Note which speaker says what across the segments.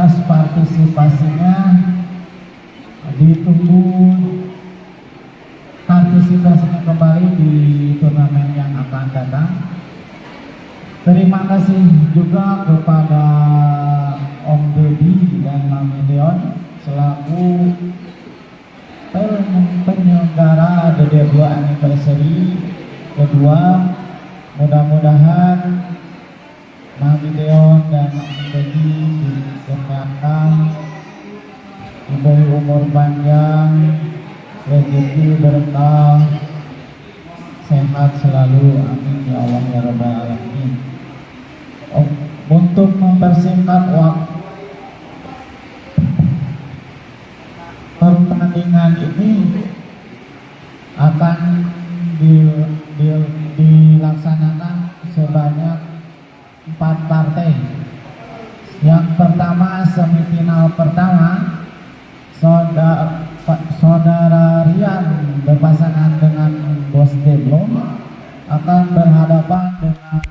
Speaker 1: atas partisipasinya. Ditunggu partisipasinya kembali di turnamen yang akan datang. Terima kasih juga kepada Om Deddy dan Mami Leon selaku penyelenggara DD2 Anniversary kedua. Mudah-mudahan Mami Leon dan Om Deddy diberikan diberi umur panjang, rezeki berkah, sehat selalu, amin ya Allah ya Rabbal Alamin. Untuk mempersingkat waktu pertandingan ini akan dilaksanakan sebanyak 4 partai. Yang pertama, semifinal pertama, Saudara Rian berpasangan dengan Bos Deblo akan berhadapan dengan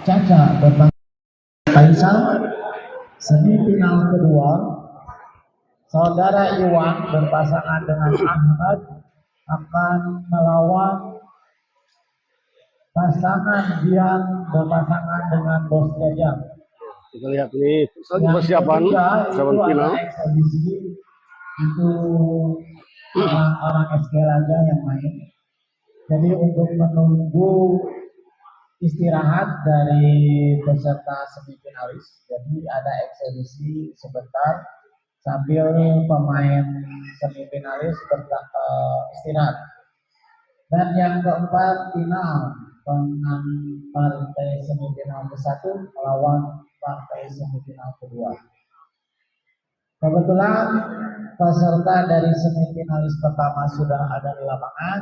Speaker 1: Caca berpasangan Faisal. Semifinal kedua, Saudara Iwan berpasangan dengan Ahmad akan melawan pasangan Dian berpasangan dengan Bos Jajang.
Speaker 2: Kita lihat ini persiapan semifinal.
Speaker 1: Itu orang-orang SK Laga yang main. Jadi untuk menunggu istirahat dari peserta semifinalis, jadi ada eksebisi sebentar sambil pemain semifinalis istirahat. Dan yang keempat, final dengan partai semifinal ke-1 melawan partai semifinal kedua. Kebetulan peserta dari semifinalis pertama sudah ada di lapangan,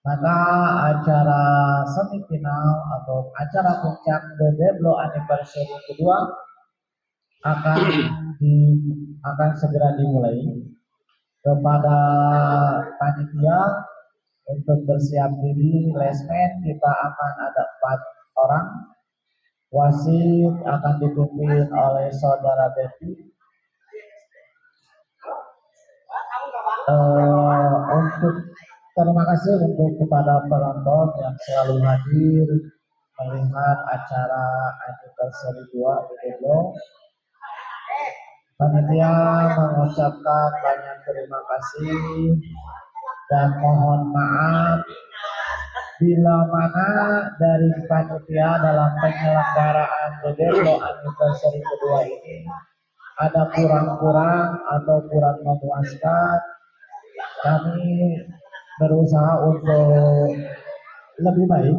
Speaker 1: maka acara semifinal atau acara puncak The Deblo Anniversary kedua akan segera dimulai. Kepada panitia untuk bersiap diri, lesmen kita akan ada 4 orang. Wasit akan dipimpin oleh Saudara Betty. Terima kasih untuk kepada penonton yang selalu hadir melihat acara anniversary 2 di Deblo. Panitia mengucapkan banyak terima kasih dan mohon maaf bila mana dari panitia dalam penyelenggaraan The Deblo Anniversary kedua ini ada kurang-kurang atau kurang memuaskan. Kami berusaha untuk lebih baik,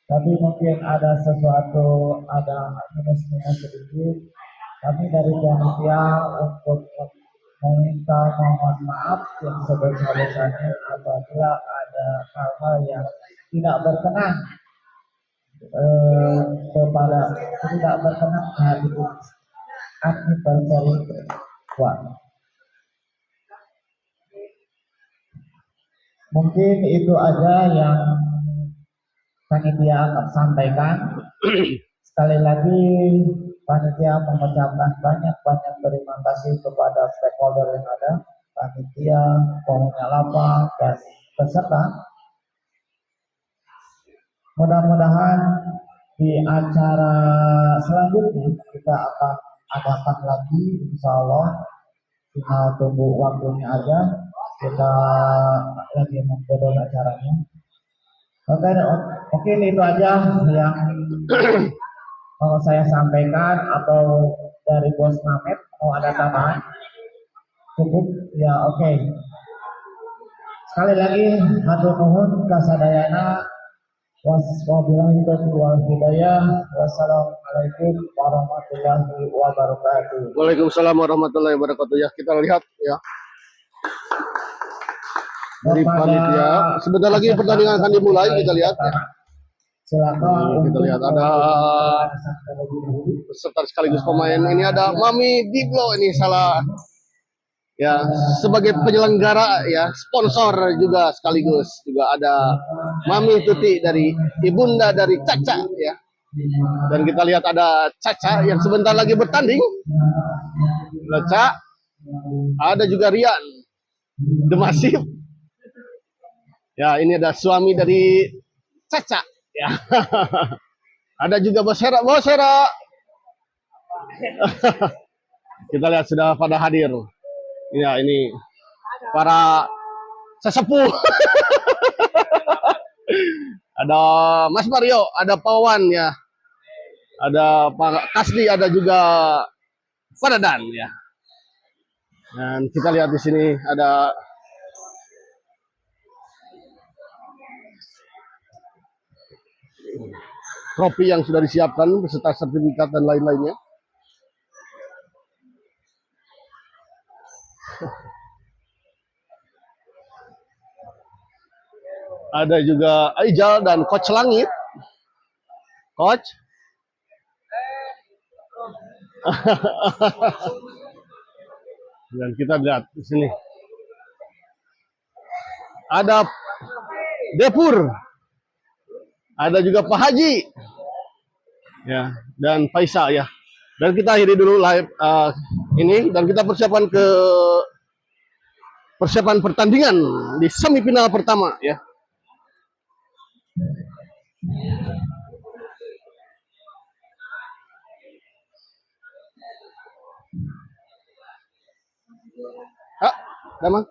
Speaker 1: tapi mungkin ada sesuatu, ada minus-minus sedikit. Kami dari panitia untuk meminta mohon maaf yang sebesar-besarnya apabila ada hal-hal yang tidak berkenan hari anniversary kedua. Mungkin itu aja yang panitia akan sampaikan. Sekali lagi panitia mengucapkan banyak terima kasih kepada stakeholder yang ada, panitia, penghuni lapang, dan peserta. Mudah-mudahan di acara selanjutnya kita akan adakan lagi, insya Allah. Tinggal tunggu waktunya aja, kita lagi membuat acaranya. Oke, itu aja yang mau saya sampaikan. Atau dari Bos Mamet mau ada tambahan? Cukup ya, oke. Sekali lagi hatur nuhun kasadayana. Wassalamualaikum warahmatullahi wabarakatuh.
Speaker 2: Waalaikumsalam warahmatullahi wabarakatuh. Ya, kita lihat ya dari panitia. Sebentar lagi pertandingan akan dimulai. Kita lihat ya.
Speaker 1: Silakan.
Speaker 2: Kita lihat ada peserta sekaligus pemain. Ini ada Mami Diblo, ini salah ya, sebagai penyelenggara ya, sponsor juga sekaligus juga ada Mami Tuti dari ibunda dari Caca ya. Dan kita lihat ada Caca yang sebentar lagi bertanding. Caca, ada juga Rian, The Massive. Ya, ini ada suami dari Caca. Ya, ada juga Bos Hera. Bos Hera. Kita lihat sudah pada hadir. Ya, ini para sesepuh. Ada Mas Mario, ada Pawan ya, ada Pak Kasdi, ada juga Faradan ya. Dan kita lihat di sini ada trofi yang sudah disiapkan beserta sertifikat dan lain-lainnya. Ada juga Aijal dan Coach Langit. Coach. Dan kita lihat di sini. Ada Depur. Ada juga Pak Haji. Ya, dan Faisal ya. Dan kita akhiri dulu live ini dan kita persiapan ke persiapan pertandingan di semifinal pertama ya. Hah, Damang?